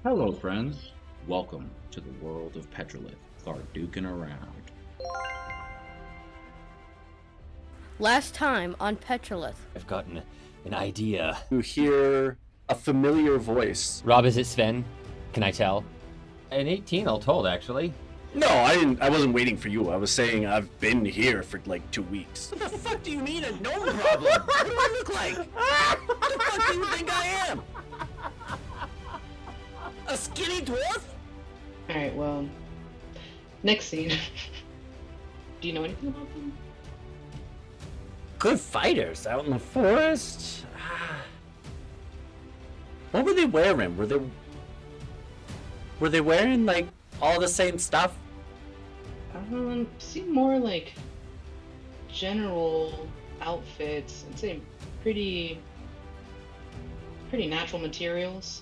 Hello, friends. Welcome to the world of Petrolith, Thar duking around. Last time on Petrolith. I've gotten an idea. You hear a familiar voice. Rob, is it Sven? Can I tell? An 18 all told, actually. No, I didn't. I wasn't waiting for you. I was saying I've been here for like 2 weeks. What the fuck do you mean a gnome problem? What do I look like? What the fuck do you think I am? A skinny dwarf? Alright, well, next scene. Do you know anything about them? Good fighters out in the forest. What were they wearing? Were they wearing like all the same stuff? Seem more like general outfits. I'd say pretty natural materials.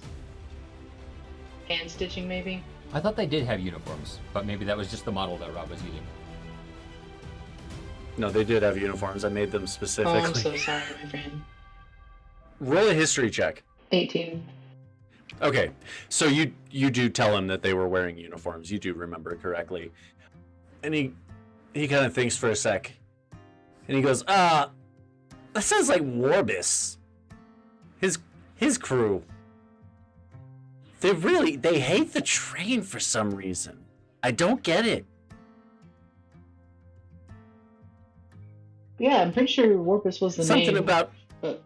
Hand stitching, maybe. I thought they did have uniforms, but maybe that was just the model that Rob was using. No, they did have uniforms. I made them Oh, specifically. I'm so sorry, my friend. Roll a history check. 18. Okay, so you do tell him that they were wearing uniforms. You do remember correctly. And he kind of thinks for a sec. And he goes, that sounds like Warbus. His crew. They hate the train for some reason. I don't get it. Yeah, I'm pretty sure Warpus was the name. Something about... But,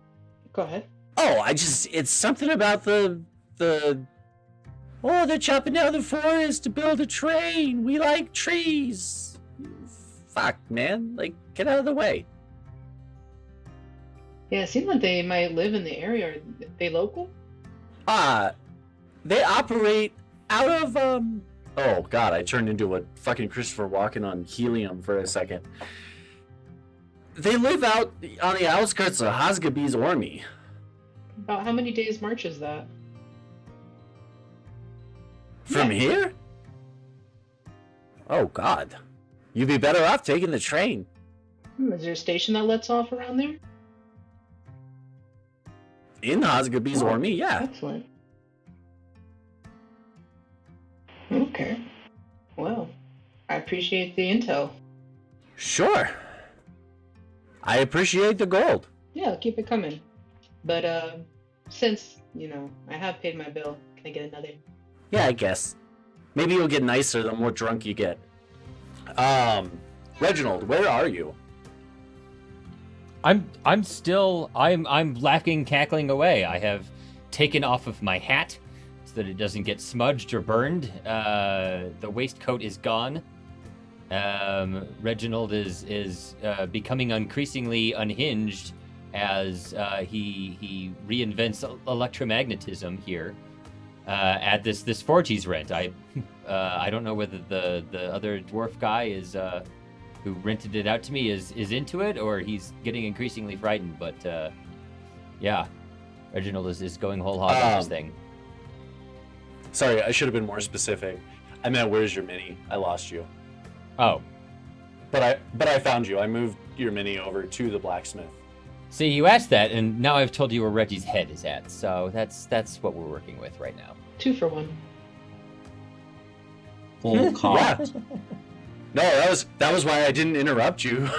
go ahead. Oh, it's something about the... Oh, they're chopping down the forest to build a train. We like trees. Fuck, man. Like, get out of the way. Yeah, it seemed like they might live in the area. Are they local? They operate out of, Oh, God, I turned into a fucking Christopher Walken on helium for a second. They live out on the outskirts of Hosgabee's Ormy. About how many days march is that? From here? Oh, God. You'd be better off taking the train. Is there a station that lets off around there? In Hosgabee's Ormy, yeah. Excellent. Okay. Well, I appreciate the intel. Sure. I appreciate the gold. Yeah, keep it coming. But, since, I have paid my bill, can I get another? Yeah, I guess. Maybe you'll get nicer the more drunk you get. Reginald, where are you? I'm laughing, cackling away. I have taken off of my hat so that it doesn't get smudged or burned. The waistcoat is gone. Reginald is becoming increasingly unhinged as he reinvents electromagnetism here at this forge he's rent. I don't know whether the other dwarf guy is who rented it out to me is into it or he's getting increasingly frightened. But yeah, Reginald is going whole hog on this thing. Sorry, I should have been more specific. I meant, where's your mini? I lost you. Oh. But I found you. I moved your mini over to the blacksmith. See, you asked that, and now I've told you where Reggie's head is at. So that's what we're working with right now. 2 for 1. Full cost. No, that was why I didn't interrupt you.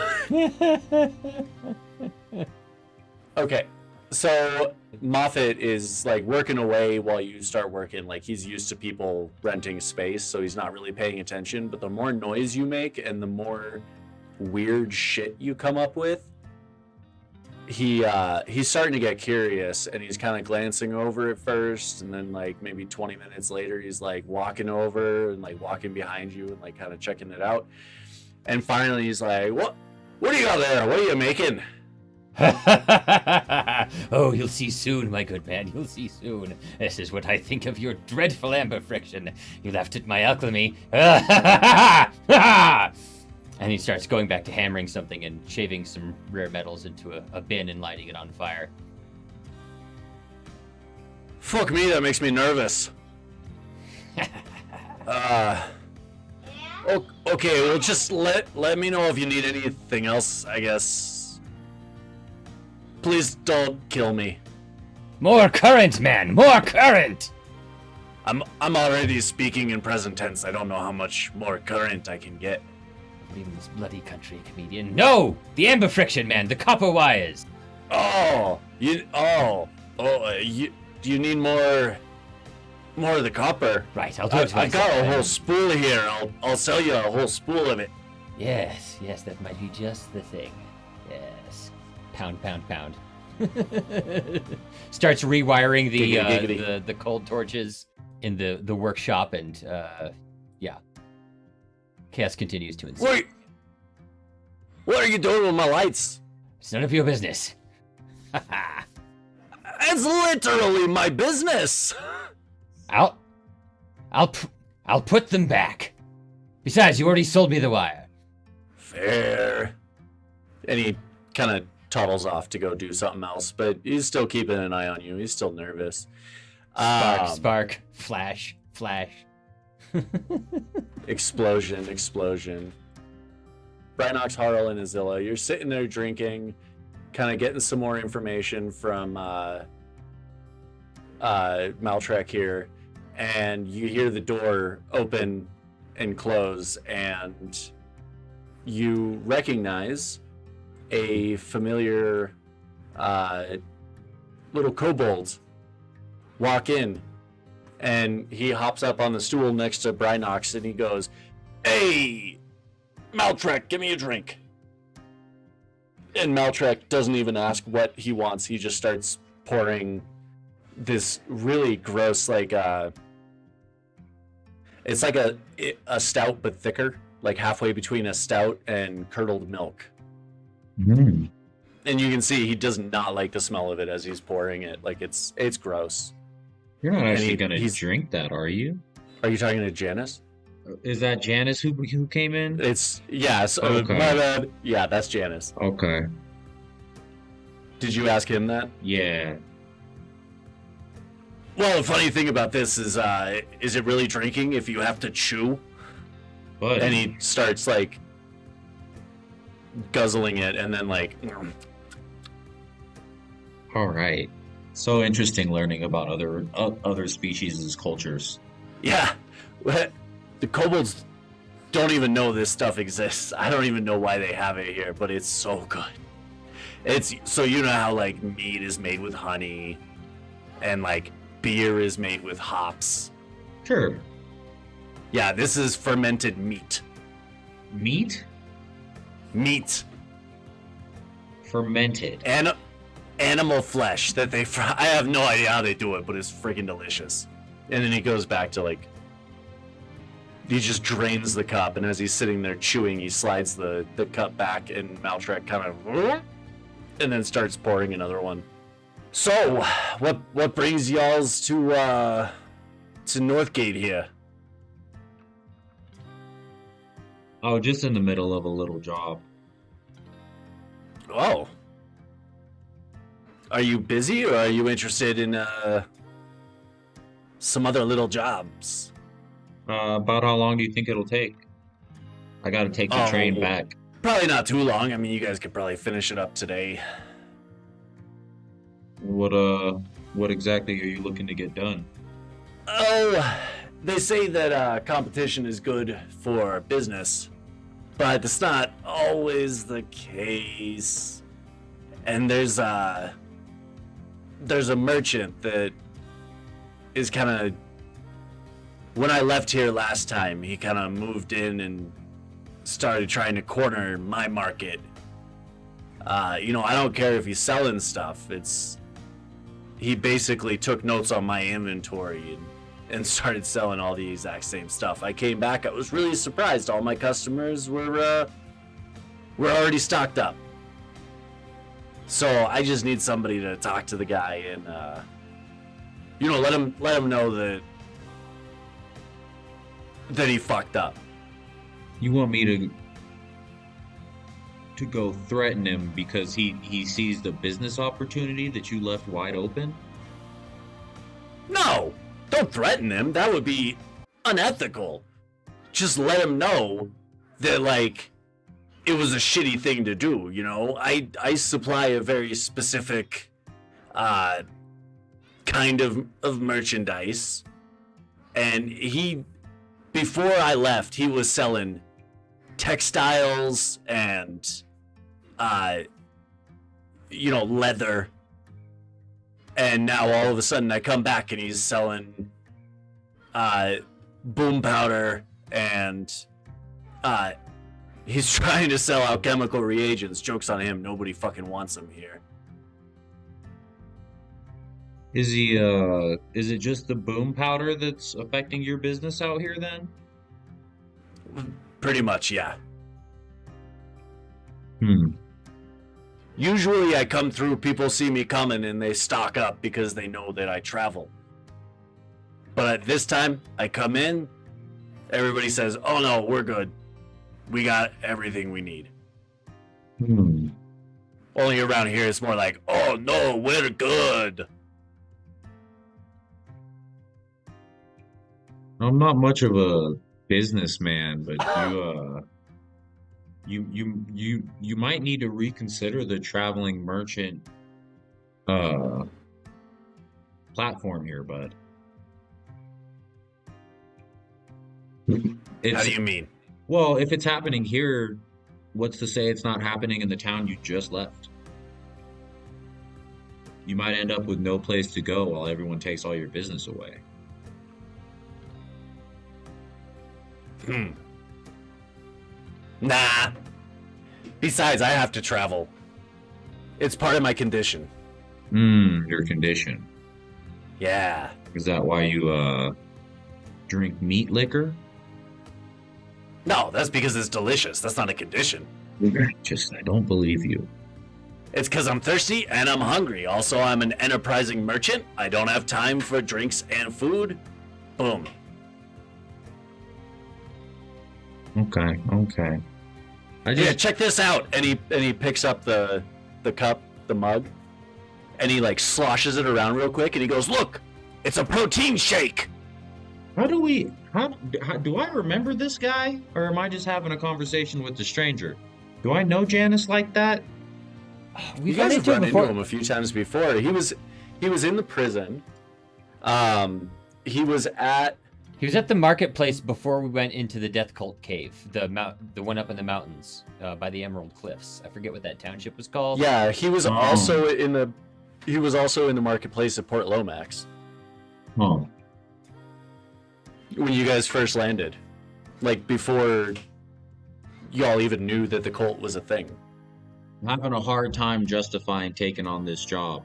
Okay, so Moffat is like working away while you start working. Like, he's used to people renting space, so he's not really paying attention. But the more noise you make and the more weird shit you come up with, he's starting to get curious, and he's kind of glancing over at first, and then like maybe 20 minutes later he's like walking over and like walking behind you and like kind of checking it out. And finally he's like, what do you got there? What are you making? Oh, you'll see soon, my good man. You'll see soon. This is what I think of your dreadful amber friction. You laughed at my alchemy. And he starts going back to hammering something and shaving some rare metals into a bin and lighting it on fire. Fuck me, that makes me nervous. Okay, well, just let me know if you need anything else, I guess. Please don't kill me. More current, man! More current! I'm already speaking in present tense. I don't know how much more current I can get. Leaving this bloody country, comedian. No! The amber friction, man! The copper wires! Do you need more of the copper? Right, I'll do it I got a myself. whole spool here. I'll sell you a whole spool of it. Yes, that might be just the thing. Yes. Pound. Starts rewiring Giggity. the cold torches in the workshop, and yeah. Chaos continues to ensue. Wait! What are you doing with my lights? It's none of your business. It's literally my business. I'll put them back. Besides, you already sold me the wire. Fair. And he kind of toddles off to go do something else, but he's still keeping an eye on you. He's still nervous. Spark, flash. Explosion. Brinox, Harl, and Azilla, you're sitting there drinking, kind of getting some more information from Maltrek here, and you hear the door open and close, and you recognize a familiar little kobold walk in, and he hops up on the stool next to Brinox, and he goes, "Hey, Maltrek, give me a drink." And Maltrek doesn't even ask what he wants. He just starts pouring this really gross, it's like a stout but thicker, like halfway between a stout and curdled milk. Mm. And you can see he does not like the smell of it as he's pouring it. Like it's gross. You're not And actually gonna he's- drink that, are you? Are you talking to Janice? Is that Janice who came in? It's yes. Okay. My bad. Yeah, that's Janice. Okay. Did you ask him that? Yeah. Well, the funny thing about this is it really drinking if you have to chew? But And he starts like guzzling it, and then like, all right. So interesting learning about other species' cultures. yeah. The kobolds don't even know this stuff exists. I don't even know why they have it here, but it's so good. It's so, you know how like meat is made with honey, and like beer is made with hops. Sure. Yeah, this is fermented meat. Meat? Fermented. And animal flesh that they fry. I have no idea how they do it, but it's freaking delicious. And then he goes back to like, he just drains the cup, and as he's sitting there chewing, he slides the cup back, and Maltrek kind of, and then starts pouring another one. So, what brings y'alls to Northgate here? Oh, just in the middle of a little job. Oh. Are you busy, or are you interested in some other little jobs? About how long do you think it'll take? I gotta take the train Oh. back. Probably not too long. I mean, you guys could probably finish it up today. What exactly are you looking to get done? Oh, they say that competition is good for business, but that's not always the case. And there's a merchant that is kind of, when I left here last time, he kind of moved in and started trying to corner my market. I don't care if he's selling stuff. He basically took notes on my inventory and started selling all the exact same stuff. I came back, I was really surprised. All my customers were already stocked up. So I just need somebody to talk to the guy and let him know that he fucked up. You want me to go threaten him because he sees the business opportunity that you left wide open? No, don't threaten him. That would be unethical. Just let him know that, like, it was a shitty thing to do, you know? I supply a very specific kind of merchandise, And before I left, he was selling textiles and, leather. And now all of a sudden I come back and he's selling, boom powder and, he's trying to sell alchemical reagents. Joke's on him. Nobody fucking wants him here. Is it just the boom powder that's affecting your business out here then? Pretty much, yeah. Hmm. Usually I come through, people see me coming and they stock up because they know that I travel. But at this time, I come in, everybody says, oh no, we're good. We got everything we need. Hmm. Only around here it's more like, oh no, we're good. I'm not much of a businessman, but you might need to reconsider the traveling merchant platform here, bud. How do you mean? Well, if it's happening here, what's to say it's not happening in the town you just left? You might end up with no place to go while everyone takes all your business away. Nah. Besides, I have to travel. It's part of my condition. Your condition. Yeah. Is that why you drink meat liquor? No, that's because it's delicious. That's not a condition. I don't believe you. It's because I'm thirsty and I'm hungry. Also, I'm an enterprising merchant. I don't have time for drinks and food. Boom. Okay. Yeah, check this out. And he picks up the cup, the mug, and he like sloshes it around real quick and he goes, "Look, it's a protein shake." How do I remember this guy, or am I just having a conversation with the stranger? Do I know Janice like that? You guys have run into him a few times before. He was in the prison. He was at the marketplace before we went into the Death Cult cave, the one up in the mountains by the Emerald Cliffs. I forget what that township was called. Yeah, he was also in the marketplace at Port Lomax. Oh. When you guys first landed, like before y'all even knew that the cult was a thing. I'm having a hard time justifying taking on this job.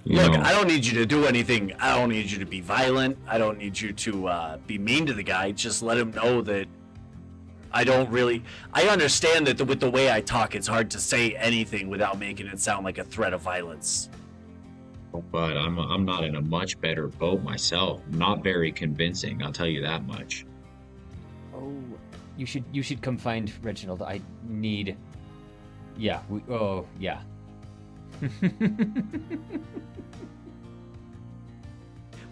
Look, I don't need you to do anything. I don't need you to be violent. I don't need you to be mean to the guy. Just let him know that I understand that with the way I talk, it's hard to say anything without making it sound like a threat of violence. But I'm not in a much better boat myself. Not very convincing, I'll tell you that much. Oh, you should come find Reginald. I need. Yeah. Yeah.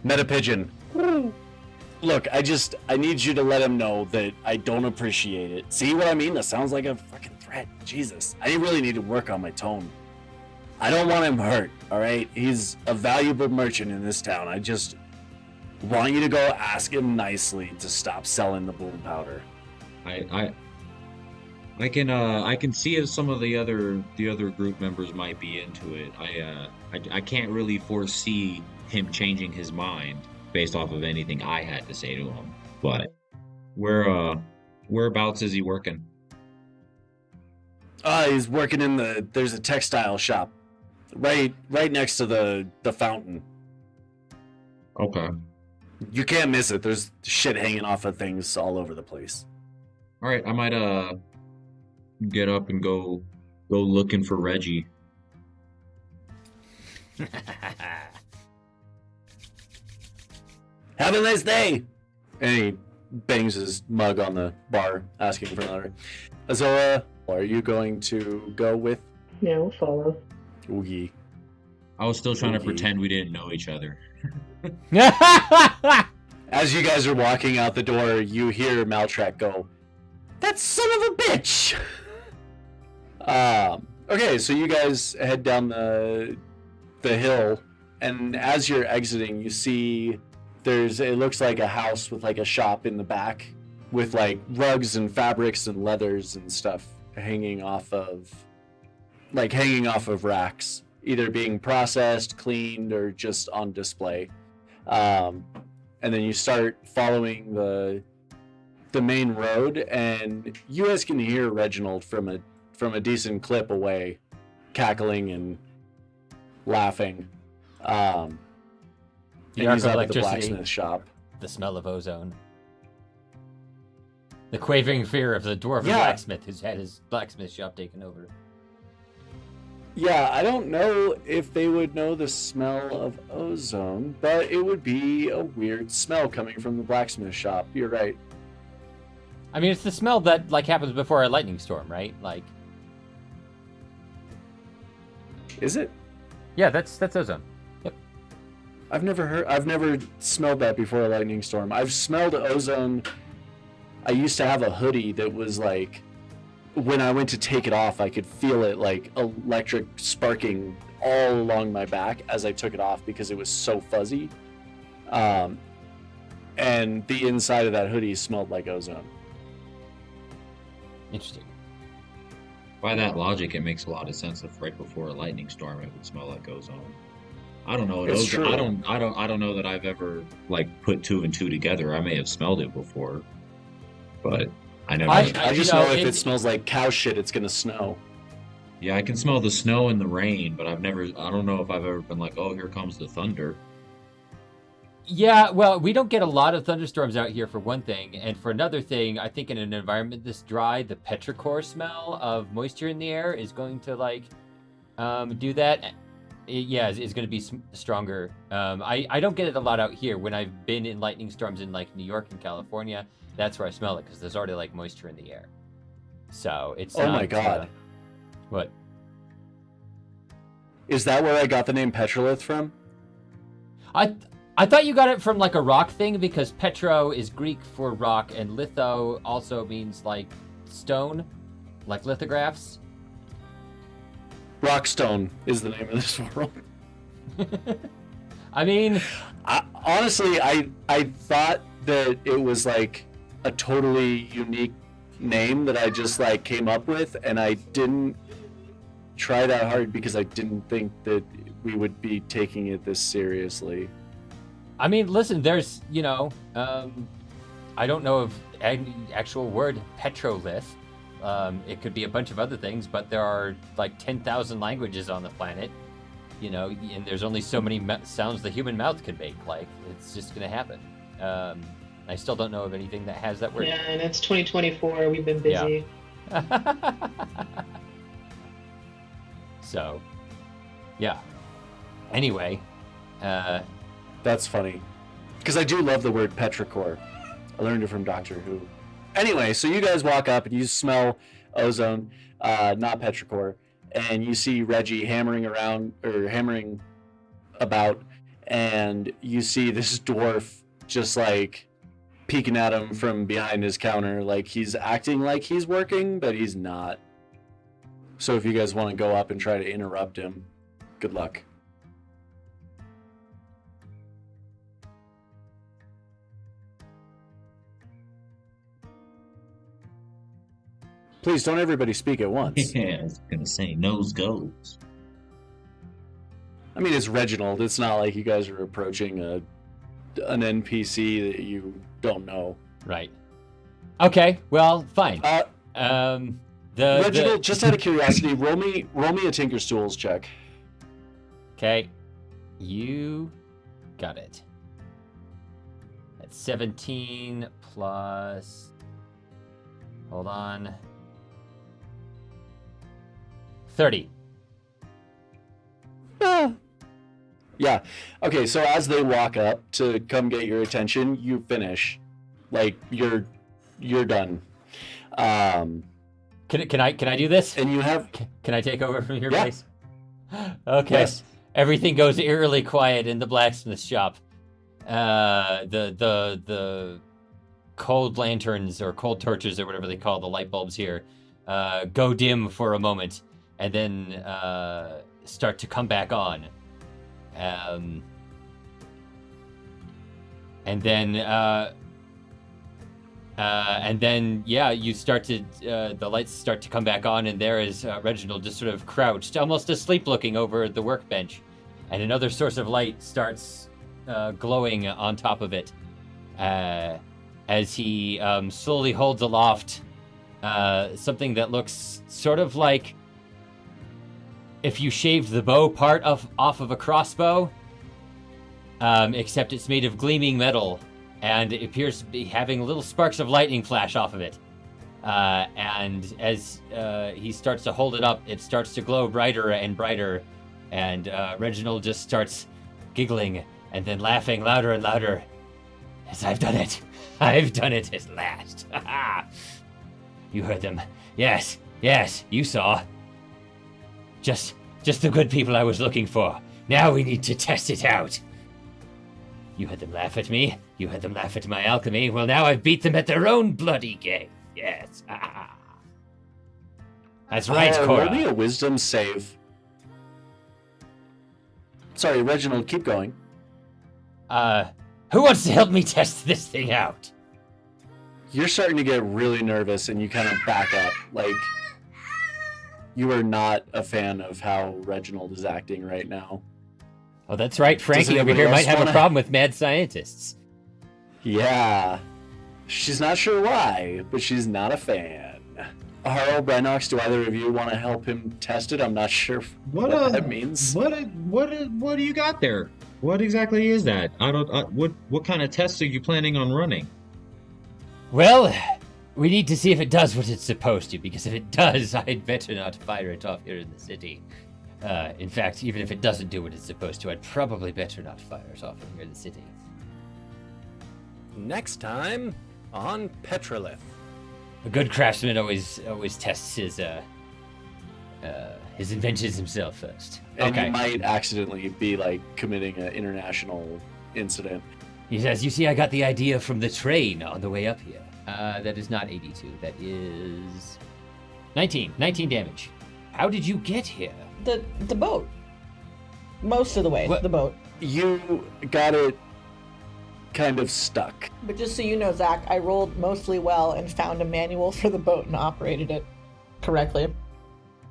Meta Pigeon. Look, I need you to let him know that I don't appreciate it. See what I mean? That sounds like a fucking threat. Jesus. I really need to work on my tone. I don't want him hurt, alright? He's a valuable merchant in this town. I just want you to go ask him nicely to stop selling the boom powder. I can see if some of the other group members might be into it. I can't really foresee him changing his mind based off of anything I had to say to him. But whereabouts is he working? He's working there's a textile shop right next to the fountain. Okay. You can't miss it. There's shit hanging off of things all over the place. All right, I might get up and go looking for Reggie. Have a nice day. And he bangs his mug on the bar, asking for another. Azora, are you going to go with? Yeah, we'll follow. Oogie. I was still trying to pretend we didn't know each other. As you guys are walking out the door, you hear Maltrack go, "That son of a bitch!" Okay, so you guys head down the hill, and as you're exiting, you see it looks like a house with like a shop in the back with like rugs and fabrics and leathers and stuff hanging off of racks, either being processed, cleaned, or just on display. And then you start following the main road, and you guys can hear Reginald from a decent clip away, cackling and laughing. And The arc he's of up at the electricity, blacksmith shop. the smell of ozone, the quavering fear of the dwarven Yeah. blacksmith who's had his blacksmith shop taken over. Yeah, I don't know if they would know the smell of ozone, but it would be a weird smell coming from the blacksmith shop. You're right. I mean, it's the smell that like happens before a lightning storm, right? Like, Is it? yeah, that's ozone. Yep. I've never smelled that before a lightning storm. I've smelled ozone. I used to have a hoodie that was like, when I went to take it off, I could feel it like electric sparking all along my back as I took it off because it was so fuzzy. And the inside of that hoodie smelled like ozone. Interesting. By that logic, it makes a lot of sense if right before a lightning storm it would smell like ozone. I don't know. It's Ozone, true. I don't know that I've ever like put two and two together. I may have smelled it before, but I never. I I just you know, know if it it's- smells like cow shit, it's gonna snow. Yeah, I can smell the snow and the rain, but I don't know if I've ever been like, oh, here comes the thunder. Yeah, well, we don't get a lot of thunderstorms out here for one thing, and for another thing, I think in an environment this dry, the petrichor smell of moisture in the air is going to like do that. It's going to be stronger. I don't get it a lot out here. When I've been in lightning storms in like New York and California, that's where I smell it because there's already like moisture in the air. So it's Oh not, my god. What? Is that where I got the name Petrolith from? I thought you got it from like a rock thing because Petro is Greek for rock and litho also means like stone, like lithographs. Rockstone is the name of this world. I mean, Honestly, I thought that it was like a totally unique name that I just like came up with, and I didn't try that hard because I didn't think that we would be taking it this seriously. I mean, listen, there's, you know, I don't know of any actual word petrolith. It could be a bunch of other things, but there are like 10,000 languages on the planet, you know, and there's only so many sounds the human mouth can make. Like, it's just going to happen. I still don't know of anything that has that word. Yeah, and it's 2024. We've been busy. So, yeah. Anyway, That's funny. Because I do love the word petrichor. I learned it from Doctor Who. Anyway, so you guys walk up and you smell ozone, not petrichor, and you see Reggie hammering about, and you see this dwarf just like peeking at him from behind his counter, like he's acting like he's working, but he's not. So if you guys want to go up and try to interrupt him, good luck. Please don't everybody speak at once. Yeah, I was gonna say nose goes. I mean, it's Reginald. It's not like you guys are approaching an NPC that you don't know. right. Okay, well, fine. Reginald, The just out of curiosity, roll me a Tinker's Tools check. Okay, you got it. That's 17 plus. Hold on. 30. Yeah. Okay, so as they walk up to come get your attention, you finish. Like you're done. Can I do this? And you have Can I take over from your Yeah. place? Okay. Yes. Everything goes eerily quiet in the blacksmith shop. The cold lanterns or cold torches or whatever they call the light bulbs here go dim for a moment and then And then, yeah, you start to, the lights start to come back on, and there is Reginald just sort of crouched, almost asleep looking over the workbench. And another source of light starts glowing on top of it as he slowly holds aloft something that looks sort of like if you shaved the bow part off of a crossbow, except it's made of gleaming metal, and it appears to be having little sparks of lightning flash off of it. And as he starts to hold it up, it starts to glow brighter and brighter, and Reginald just starts giggling and then laughing louder and louder. Yes, I've done it. I've done it at last. You heard them. Yes, you saw. Just the good people I was looking for. Now we need to test it out. You had them laugh at me. You had them laugh at my alchemy. Well, now I've beat them at their own bloody game. Yes. That's right, Cora. Roll me a wisdom save. Sorry, Reginald, keep going. Who wants to help me test this thing out? You're starting to get really nervous, and you kind of back up. Like, you are not a fan of how Reginald is acting right now. Oh, that's right. Frankie over here might have a problem with mad scientists. Yeah. She's not sure why, but she's not a fan. Harl, Brenox, do either of you want to help him test it? I'm not sure what that means. What do you got there? What exactly is that? I don't. What kind of tests are you planning on running? Well, we need to see if it does what it's supposed to, because if it does, I'd better not fire it off here in the city. In fact, even if it doesn't do what it's supposed to, I'd probably better not fire it off here in the city. Next time on Petrolith. A good craftsman always tests his inventions himself first. And okay. you might accidentally be like committing an international incident. He says, "You see, I got the idea from the train on the way up here." That is not 82. That is 19. 19 damage. How did you get here? The boat. Most of the way, What? the boat. You got it kind of stuck. But just so you know, Zach, I rolled mostly well and found a manual for the boat and operated it correctly.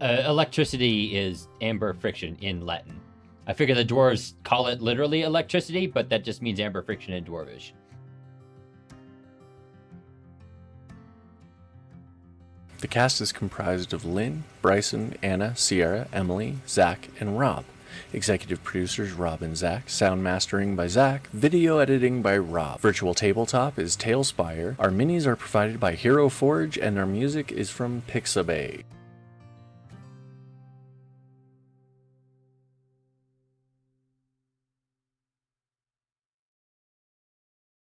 Electricity is amber friction in Latin. I figure the dwarves call it literally electricity, but that just means amber friction in dwarvish. The cast is comprised of Lynn, Bryson, Anna, Sierra, Emily, Zach, and Rob. Executive producers Rob and Zach. Sound mastering by Zach. Video editing by Rob. Virtual tabletop is Tailspire. Our minis are provided by Hero Forge, and our music is from Pixabay.